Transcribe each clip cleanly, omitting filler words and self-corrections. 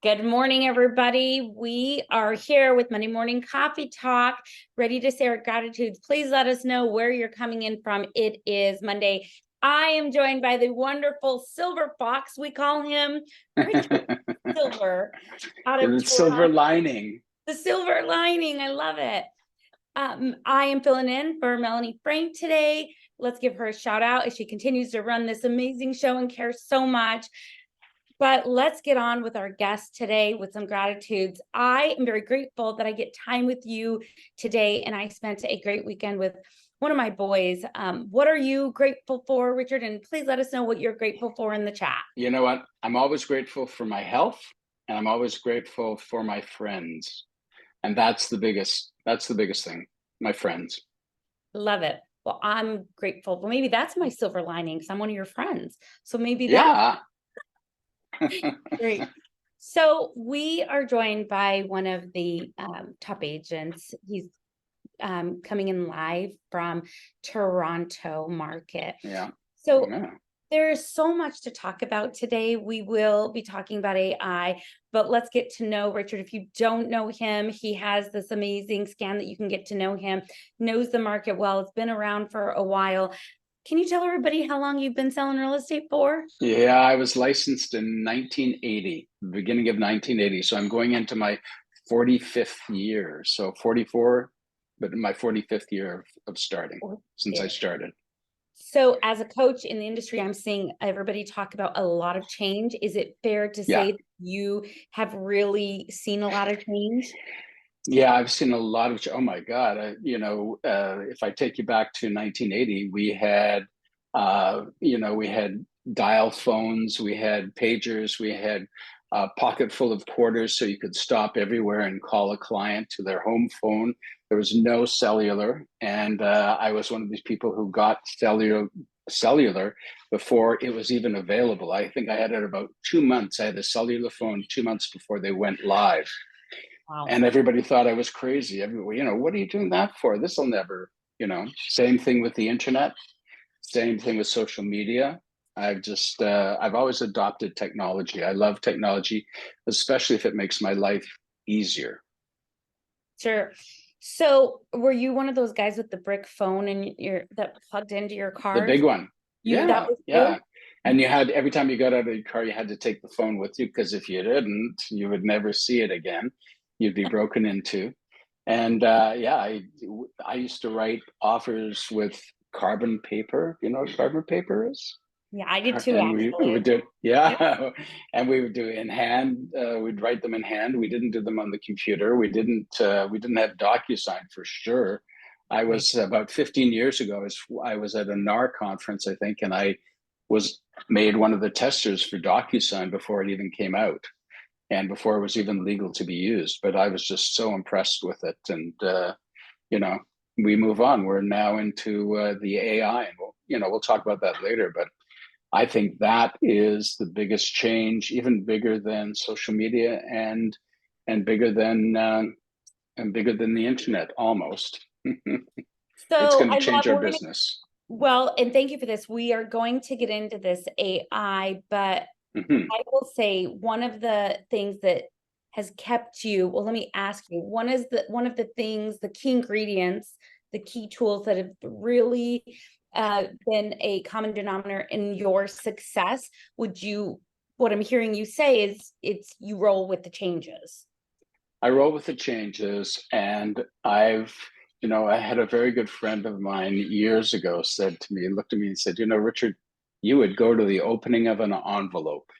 Good morning, everybody. We are here with Monday Morning Coffee Talk, ready to say our gratitudes. Please let us know where you're coming in from. It is Monday. I am joined by the wonderful Silver Fox. We call him Richard Silver out of The silver lining. The silver lining. I love it. I am filling in for Melanie Frank today. Let's give her a shout out as she continues to run this amazing show and cares so much. But let's get on with our guest today with some gratitudes. I am very grateful that I get time with you today, and I spent a great weekend with one of my boys. What are you grateful for, Richard? And please let us know what you're grateful for in the chat. You know what? I'm always grateful for my health, and I'm always grateful for my friends. And that's the biggest thing, my friends. Love it. Well, I'm grateful. Well, maybe that's my silver lining because I'm one of your friends. So maybe that. Great. So we are joined by one of the top agents. He's coming in live from Toronto market. Yeah. So there's so much to talk about today. We will be talking about AI, but let's get to know Richard. If you don't know him, he has this amazing scan that you can get to know him, knows the market well. It's been around for a while. Can you tell everybody how long you've been selling real estate for? Yeah, I was licensed in 1980, the beginning of 1980. So I'm going into my 45th year. So 44, but in my 45th year of starting since I started. So as a coach in the industry, I'm seeing everybody talk about a lot of change. Is it fair to say that you have really seen a lot of change? Yeah, I've seen a lot of, oh my God, if I take you back to 1980, we had dial phones, we had pagers, we had a pocket full of quarters so you could stop everywhere and call a client to their home phone. There was no cellular. And I was one of these people who got cellular before it was even available. I think I had it about 2 months. I had a cellular phone 2 months before they went live. Wow. And everybody thought I was crazy. Everyone, what are you doing that for? This will never, same thing with the internet, same thing with social media. I've always adopted technology. I love technology, especially if it makes my life easier. Sure. So were you one of those guys with the brick phone and that plugged into your car? The big one. Yeah. And you had, every time you got out of your car, you had to take the phone with you, because if you didn't, you would never see it again. You'd be broken into. And I used to write offers with carbon paper. You know what carbon paper is? Yeah, I did too. And we would do, and we would do in hand. We'd write them in hand. We didn't do them on the computer. We didn't have DocuSign for sure. I was about 15 years ago. I was at a NAR conference, I think, and I was made one of the testers for DocuSign before it even came out, and before it was even legal to be used. But I was just so impressed with it, and we move on. We're now into the AI, and we'll talk about that later. But I think that is the biggest change, even bigger than social media and bigger than the internet almost. So it's going to change our business. Well, and thank you for this. We are going to get into this AI, but I will say one of the things that has kept you, well, let me ask you, one of the things, the key ingredients, the key tools that have really been a common denominator in your success. What I'm hearing you say is you roll with the changes. I roll with the changes, and I had a very good friend of mine years ago looked at me and said, Richard, you would go to the opening of an envelope.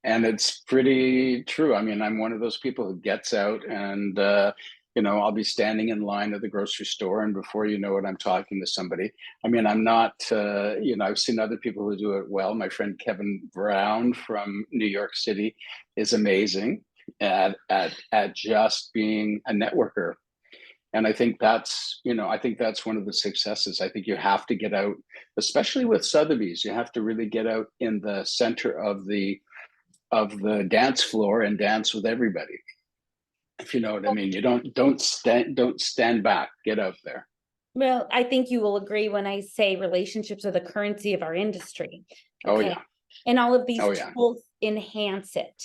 And it's pretty true. I mean, I'm one of those people who gets out and, I'll be standing in line at the grocery store, and before you know it, I'm talking to somebody. I mean, I'm not, I've seen other people who do it well. My friend Kevin Brown from New York City is amazing at just being a networker. And I think that's one of the successes. I think you have to get out, especially with Sotheby's. You have to really get out in the center of the dance floor and dance with everybody. If you know what I mean. You don't stand back. Get out there. Well, I think you will agree when I say relationships are the currency of our industry. Okay? Oh yeah. And all of these tools enhance it.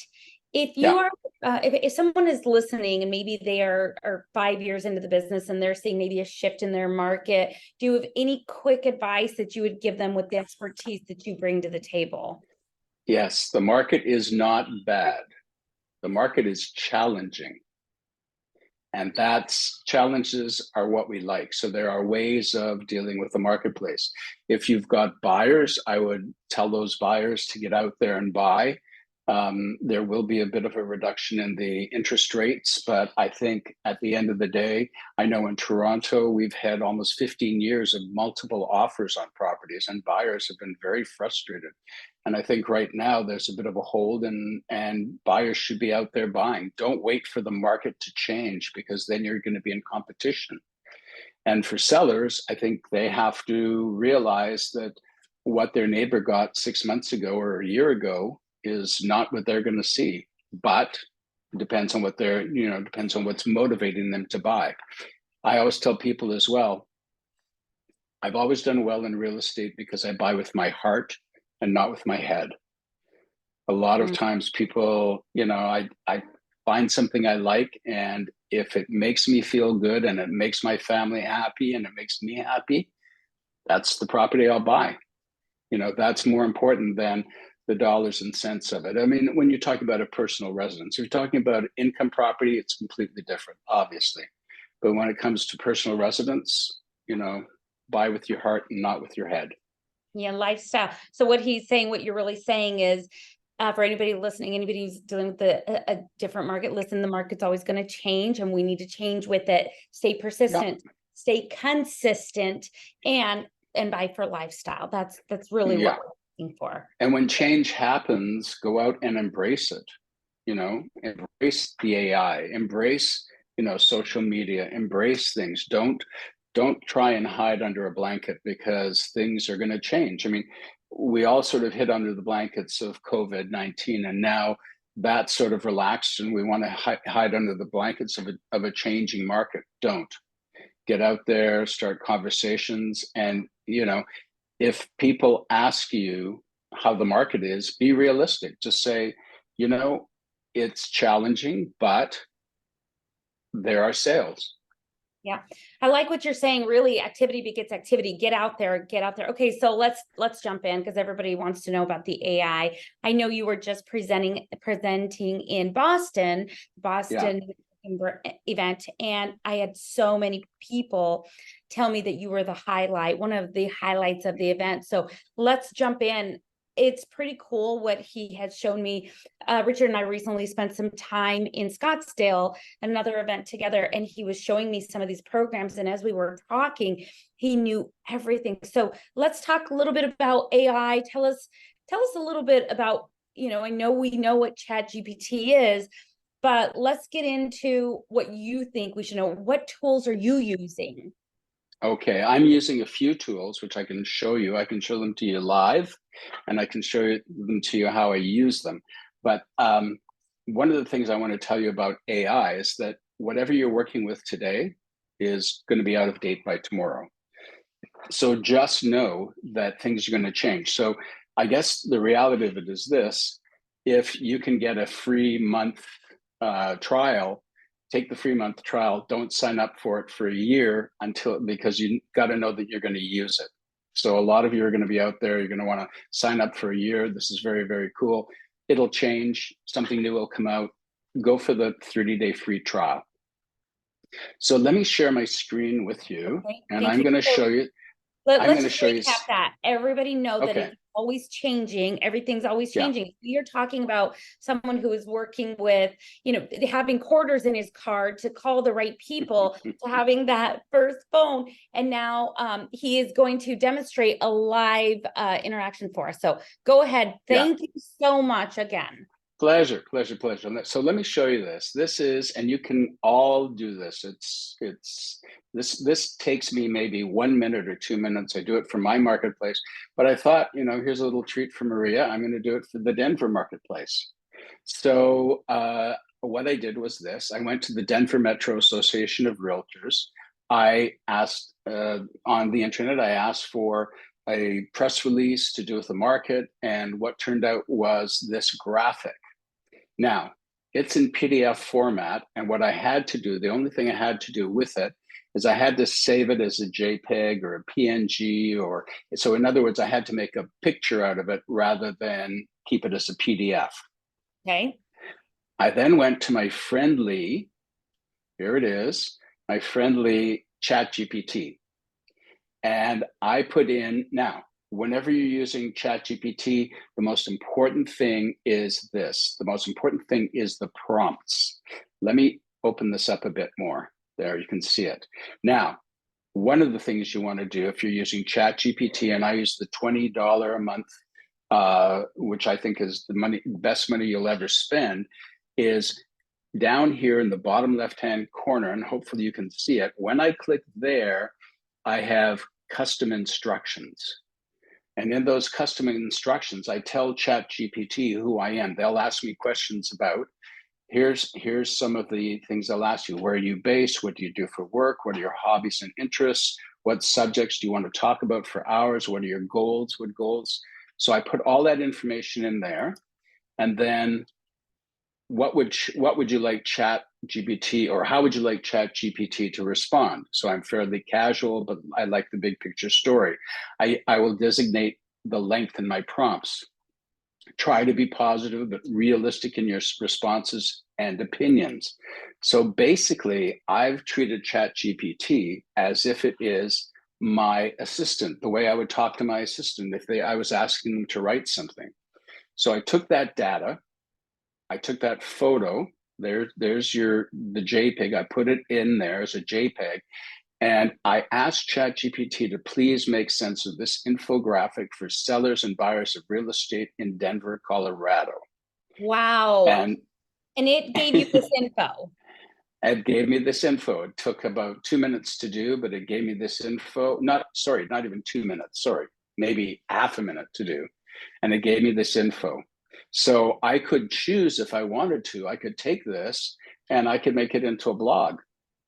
If you Yeah. are, if someone is listening and maybe they are 5 years into the business and they're seeing maybe a shift in their market, do you have any quick advice that you would give them with the expertise that you bring to the table? Yes, the market is not bad. The market is challenging. And that's challenges are what we like. So there are ways of dealing with the marketplace. If you've got buyers, I would tell those buyers to get out there and buy. There will be a bit of a reduction in the interest rates, but I think at the end of the day, I know in Toronto, we've had almost 15 years of multiple offers on properties, and buyers have been very frustrated. And I think right now there's a bit of a hold, and buyers should be out there buying. Don't wait for the market to change, because then you're going to be in competition. And for sellers, I think they have to realize that what their neighbor got 6 months ago or a year ago is not what they're going to see. But it depends on what they're, depends on what's motivating them to buy. I always tell people as well, I've always done well in real estate because I buy with my heart and not with my head. A lot of times people, I find something I like, and if it makes me feel good and it makes my family happy and it makes me happy, that's the property I'll buy. That's more important than the dollars and cents of it. I mean, when you talk about a personal residence, if you're talking about income property, it's completely different, obviously. But when it comes to personal residence, buy with your heart and not with your head. Yeah, lifestyle. So what he's saying, what you're really saying is, for anybody listening, anybody who's dealing with a different market, listen, the market's always going to change and we need to change with it. Stay persistent, stay consistent, and buy for lifestyle. That's really what we're looking for. And when change happens, go out and embrace it. Embrace the AI, embrace, social media, embrace things. Don't try and hide under a blanket, because things are going to change. I mean, we all sort of hid under the blankets of COVID-19, and now that's sort of relaxed, and we want to hide under the blankets of a changing market. Don't. Get out there, start conversations, and if people ask you how the market is, be realistic. Just say, it's challenging, but there are sales. Yeah. I like what you're saying. Really, activity begets activity. Get out there, get out there. Okay. So let's jump in, because everybody wants to know about the AI. I know you were just presenting in Boston event, and I had so many people tell me that you were one of the highlights of the event. So let's jump in. It's pretty cool what he has shown me. Richard and I recently spent some time in Scottsdale, another event together, and he was showing me some of these programs. And as we were talking, he knew everything. So let's talk a little bit about AI. Tell us a little bit about, I know we know what Chat GPT is, but let's get into what you think we should know. What tools are you using? Okay, I'm using a few tools, which I can show you. I can show them to you live, and I can show them to you how I use them. But one of the things I want to tell you about AI is that whatever you're working with today is going to be out of date by tomorrow. So just know that things are going to change. So I guess the reality of it is this: if you can get a free month trial, take the free month trial. Don't sign up for it for a year because you got to know that you're going to use it. So a lot of you are going to be out there. You're going to want to sign up for a year. This is very, very cool. It'll change. Something new will come out. Go for the 30-day free trial. So let me share my screen with you, and I'm going to show you. Let's just recap that. Everybody know that it's always changing. Everything's always changing. Yeah. You're talking about someone who is working with, having quarters in his card to call the right people, to having that first phone. And now he is going to demonstrate a live interaction for us. So go ahead. Thank you so much again. Pleasure. So let me show you this. This is, and you can all do this. This takes me maybe 1 minute or 2 minutes. I do it for my marketplace, but I thought, here's a little treat for Maria. I'm going to do it for the Denver marketplace. So what I did was this. I went to the Denver Metro Association of Realtors. I asked on the internet, I asked for a press release to do with the market, and what turned out was this graphic. Now, it's in PDF format. And what I had to do, the only thing I had to do with it is I had to save it as a JPEG or a PNG, or so in other words, I had to make a picture out of it rather than keep it as a PDF. Okay. I then went to my friendly, here it is, my friendly Chat GPT. And I put in, now, whenever you're using Chat GPT, the most important thing is this. The most important thing is the prompts. Let me open this up a bit more. There, you can see it. Now, one of the things you want to do if you're using Chat GPT, and I use the $20 a month, which I think is the best money you'll ever spend, is down here in the bottom left-hand corner, and hopefully you can see it. When I click there, I have custom instructions. And in those custom instructions, I tell Chat GPT who I am. They'll ask me questions about, here's some of the things they'll ask you. Where are you based? What do you do for work? What are your hobbies and interests? What subjects do you want to talk about for hours? What are your goals? What goals? So I put all that information in there. And then what would you like Chat GPT, or how would you like Chat GPT to respond? So I'm fairly casual, but I like the big picture story. I will designate the length in my prompts. Try to be positive, but realistic in your responses and opinions. So basically, I've treated Chat GPT as if it is my assistant, the way I would talk to my assistant if I was asking them to write something. So I took that data, I took that photo, there's the JPEG, I put it in there as a JPEG, and I asked ChatGPT to please make sense of this infographic for sellers and buyers of real estate in Denver, Colorado. Wow. And it gave you this info. It gave me this info. It took about 2 minutes to do, but it gave me this info. Not even 2 minutes, sorry, maybe half a minute to do. And it gave me this info. So I could choose if I wanted to, I could take this and I could make it into a blog.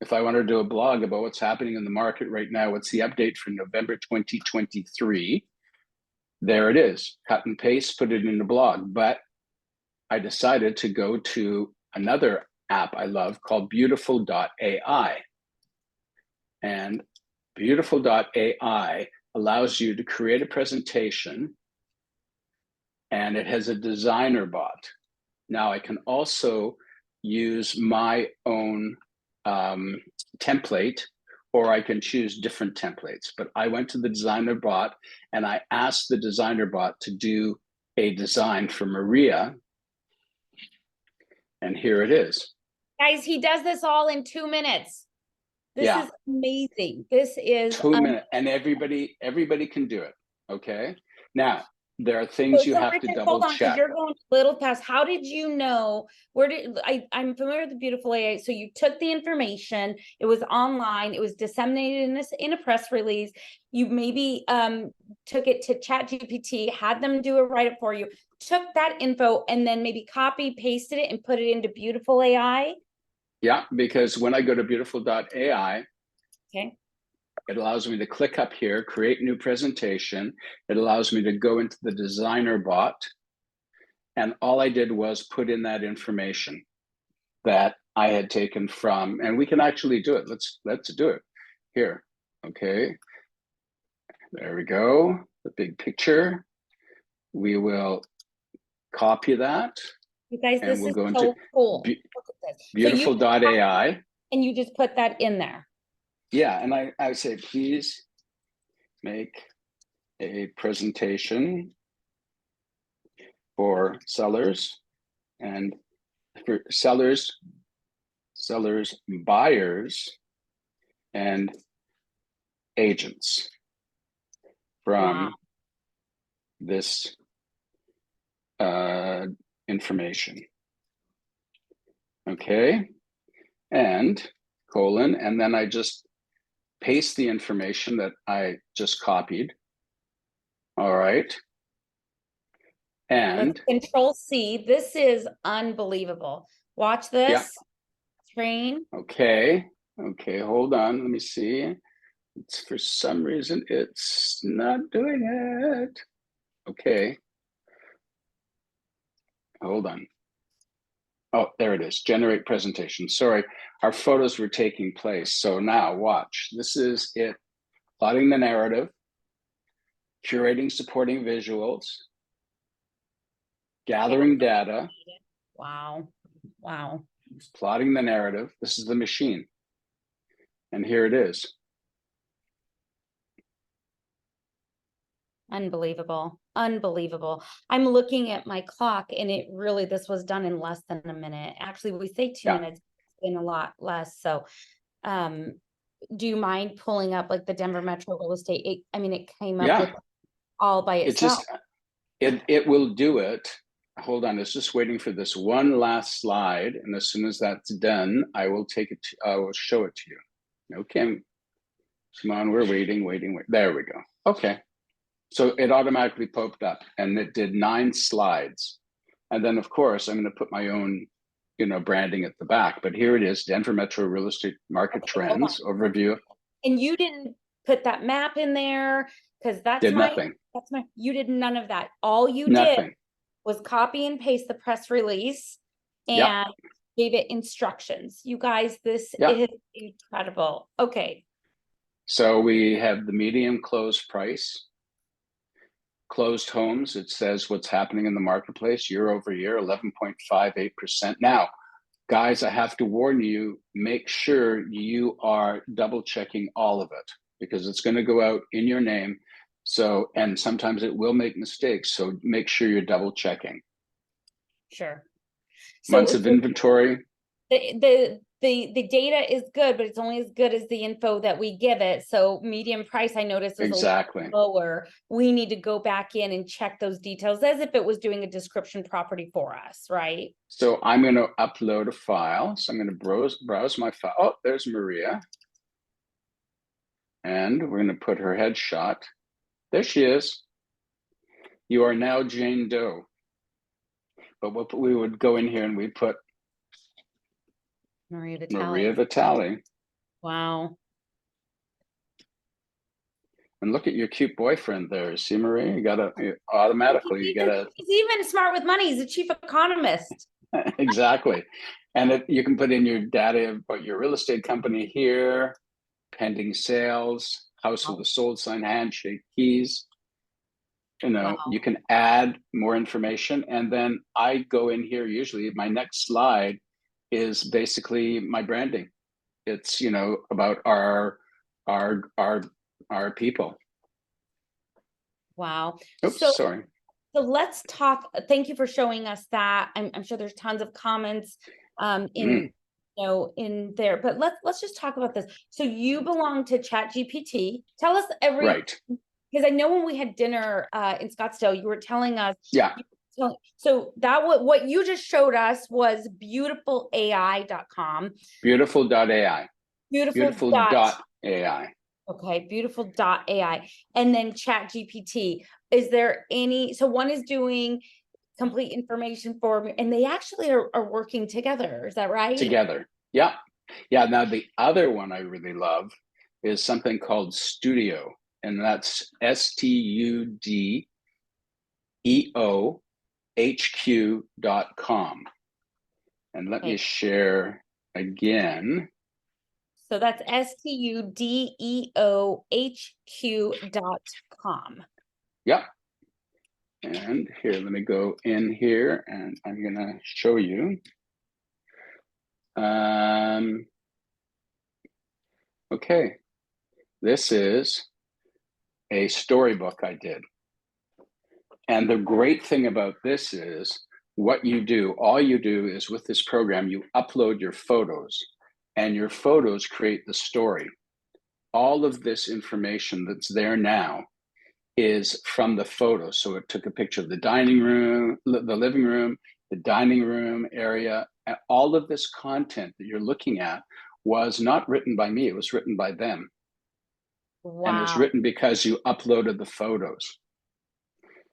If I wanted to do a blog about what's happening in the market right now, what's the update for November 2023, there it is, cut and paste, put it in a blog. But I decided to go to another app I love called Beautiful.ai. And Beautiful.ai allows you to create a presentation, and it has a designer bot. Now I can also use my own template, or I can choose different templates. But I went to the designer bot and I asked the designer bot to do a design for Maria. And here it is. Guys, he does this all in 2 minutes. This is amazing. This is 2 minutes, and everybody can do it. Okay. Now, there are things you have Richard, to double check. You're going a little past. How did you know? I'm familiar with the Beautiful AI. So you took the information, it was online, it was disseminated in a press release. You maybe took it to Chat GPT, had them do a write-up for you, took that info and then maybe copy, pasted it and put it into Beautiful AI. Yeah, because when I go to Beautiful.ai, okay, it allows me to click up here, create new presentation. It allows me to go into the designer bot. And all I did was put in that information that I had taken from, and we can actually do it. Let's do it here. Okay. There we go. The big picture. We will copy that. You guys, and this we'll is go so into cool. Look at this. Beautiful.ai. And you just put that in there. Yeah, and I say, please make a presentation for sellers and for sellers, buyers, and agents from this information. Okay, and colon, and then I just paste the information that I just copied. All right. And let's Control C. This is unbelievable. Watch this. Yeah. Screen. Okay. Okay, hold on. Let me see. It's for some reason it's not doing it. Okay. Hold on. Oh, there it is. Generate presentation. Sorry, our photos were taking place. So now watch. This is it. Plotting the narrative, curating supporting visuals, gathering data, Wow. Wow. plotting the narrative. This is the machine. And here it is. Unbelievable. Unbelievable. I'm looking at my clock and it really, this was done in less than a minute. Actually, we say 2 minutes, it's been a lot less. So, do you mind pulling up like the Denver Metro real estate? It came up with all by It itself. just, it will do it. Hold on, it's just waiting for this one last slide. And as soon as that's done, I will take it, I will show it to you. Okay, come on, we're waiting. There we go. Okay. So it automatically popped up and it did 9 slides. And then of course, I'm going to put my own, branding at the back, but here it is, Denver Metro Real Estate Market Trends Overview. And you didn't put that map in there because Nothing. You did none of that. All you Nothing. did was copy and paste the press release and gave it instructions. You guys, this is incredible. Okay. So we have the median close price. Closed homes, it says what's happening in the marketplace year over year, 11.58%. Now, guys, I have to warn you, make sure you are double checking all of it because it's going to go out in your name. So, and sometimes it will make mistakes. So make sure you're double checking. Sure. Months of inventory. The data is good, but it's only as good as the info that we give it. So median price, I noticed, is exactly a little lower. We need to go back in and check those details as if it was doing a description property for us, right? So I'm going to upload a file. So I'm going to browse my file. Oh, there's Maria. And we're going to put her headshot. There she is. You are now Jane Doe. But what we would go in here and we put Maria Vitale. Maria Vitale. Wow. And look at your cute boyfriend there. See, Maria, you gotta automatically, he's even smart with money. He's a chief economist. Exactly. And you can put in your data about your real estate company here, pending sales, house with a sold sign, handshake keys. You can add more information. And then I go in here, usually my next slide is basically my branding. It's, about our people. Wow. Oops, sorry. So let's talk. Thank you for showing us that. I'm sure there's tons of comments in there, but let's just talk about this. So you belong to Chat GPT. Tell us right. Because I know when we had dinner in Scottsdale, you were telling us. Yeah. So that what you just showed us was beautifulai.com. Beautiful.ai. Beautiful.ai. Okay, beautiful.ai. And then Chat GPT. Is there any, so one is doing complete information for me, and they actually are working together. Is that right? Together. Yeah. Yeah. Now the other one I really love is something called Studio, and that's STUDEOHQ.com. And let me share again. So that's STUDEOHQ.com. Yep. And here, let me go in here and I'm going to show you. Okay. This is a storybook I did. And the great thing about this is what you do, all you do is with this program, you upload your photos and your photos create the story. All of this information that's there now is from the photo. So it took a picture of the dining room, the living room, the dining room area. And all of this content that you're looking at was not written by me. It was written by them. Wow. And it was written because you uploaded the photos.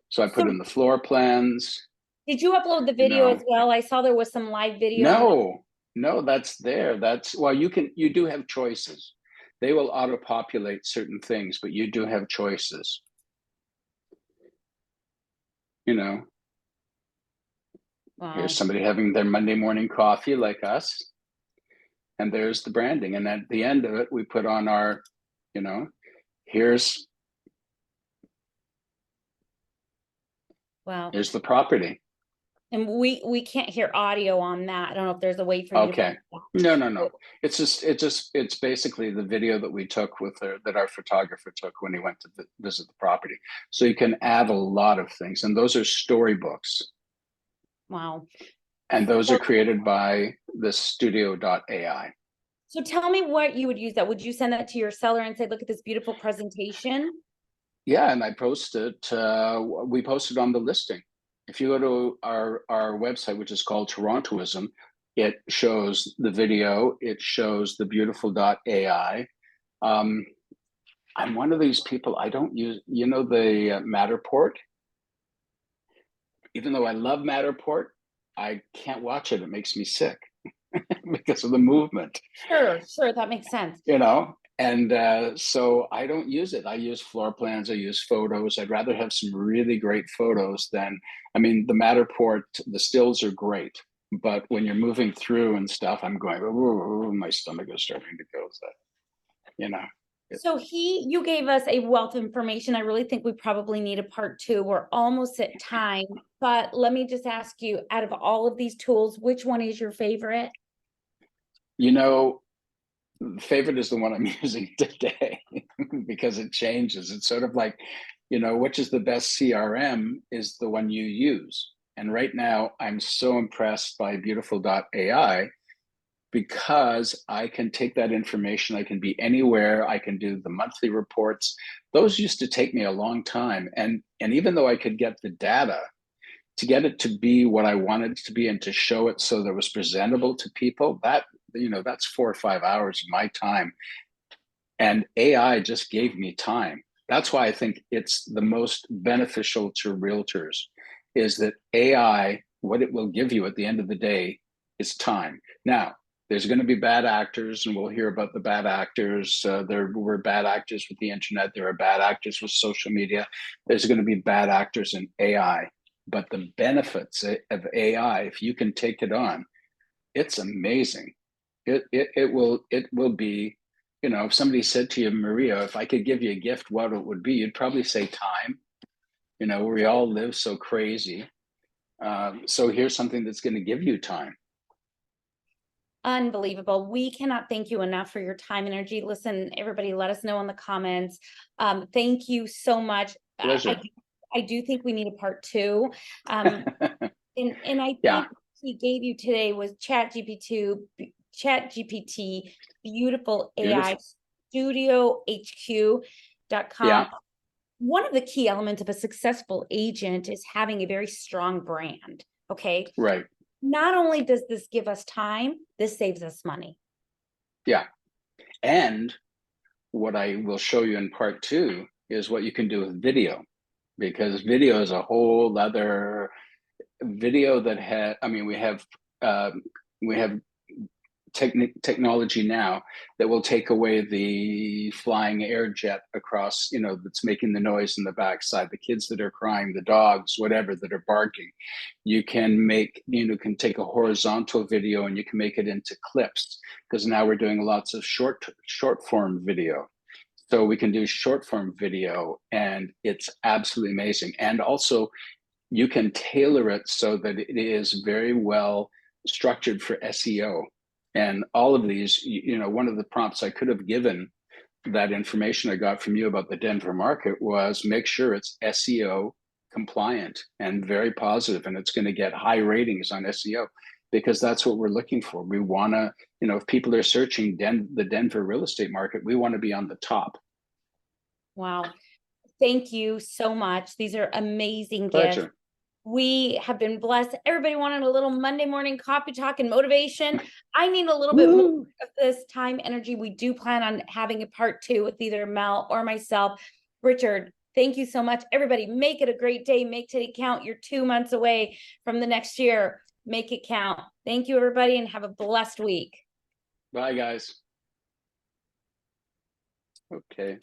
So I put in the floor plans. Did you upload the video as well? I saw there was some live video. No, that's there. Well, you do have choices. They will auto-populate certain things, but you do have choices. Wow. Here's somebody having their Monday morning coffee like us. And there's the branding. And at the end of it, we put on our, here's Wow. the property. And we can't hear audio on that. I don't know if there's a way for you Okay. No. It's basically the video that we took that our photographer took when he went to visit the property. So you can add a lot of things. And those are storybooks. Wow. And those are created by the studio.ai. So tell me what you would use that. Would you send that to your seller and say, look at this beautiful presentation? Yeah, and I posted, we posted on the listing. If you go to our website, which is called Torontoism, it shows the video, it shows the Beautiful.ai. I'm one of these people, I don't use, the Matterport. Even though I love Matterport, I can't watch it. It makes me sick because of the movement. Sure, that makes sense. And so I don't use it. I use floor plans, I use photos. I'd rather have some really great photos than, the Matterport, the stills are great, but when you're moving through and stuff, I'm going, oh, my stomach is starting to go. So you gave us a wealth of information. I really think we probably need a part 2. We're almost at time, but let me just ask you, out of all of these tools, which one is your favorite? Favorite is the one I'm using today because it changes. It's sort of like, which is the best CRM is the one you use. And right now I'm so impressed by Beautiful.ai because I can take that information. I can be anywhere. I can do the monthly reports. Those used to take me a long time. And even though I could get the data, to get it to be what I wanted it to be and to show it so that it was presentable to people, that's 4 or 5 hours of my time. And AI just gave me time. That's why I think it's the most beneficial to realtors, is that AI, what it will give you at the end of the day is time. Now, there's going to be bad actors, and we'll hear about the bad actors. There were bad actors with the internet. There are bad actors with social media. There's going to be bad actors in AI. But the benefits of AI, if you can take it on, it's amazing. It will be, if somebody said to you, Maria, if I could give you a gift, what it would be, you'd probably say time. We all live so crazy. So here's something that's going to give you time. Unbelievable. We cannot thank you enough for your time and energy. Listen, everybody, let us know in the comments. Thank you so much. Pleasure. I do think we need a part 2. And I think he gave you today was Chat GPT, Beautiful AI, studiohq.com. Yeah. One of the key elements of a successful agent is having a very strong brand. Okay. Right. Not only does this give us time, this saves us money. Yeah. And what I will show you in part 2 is what you can do with video, because video is a whole other video that we have technology now that will take away the flying air jet across, that's making the noise in the backside, the kids that are crying, the dogs, whatever, that are barking. You can can take a horizontal video and you can make it into clips, because now we're doing lots of short form video. So we can do short form video, and it's absolutely amazing. And also you can tailor it so that it is very well structured for SEO. And all of these, one of the prompts I could have given that information I got from you about the Denver market was make sure it's SEO compliant and very positive, and it's going to get high ratings on SEO, because that's what we're looking for. We want to, if people are searching the Denver real estate market, we want to be on the top. Wow. Thank you so much. These are amazing Pleasure. gifts. We have been blessed. Everybody wanted a little Monday morning coffee talk and motivation. I need a little bit more of this time, energy. We do plan on having a part 2 with either Mel or myself. Richard, thank you so much. Everybody, make it a great day. Make today count. You're 2 months away from the next year. Make it count. Thank you, everybody, and have a blessed week. Bye, guys. Okay.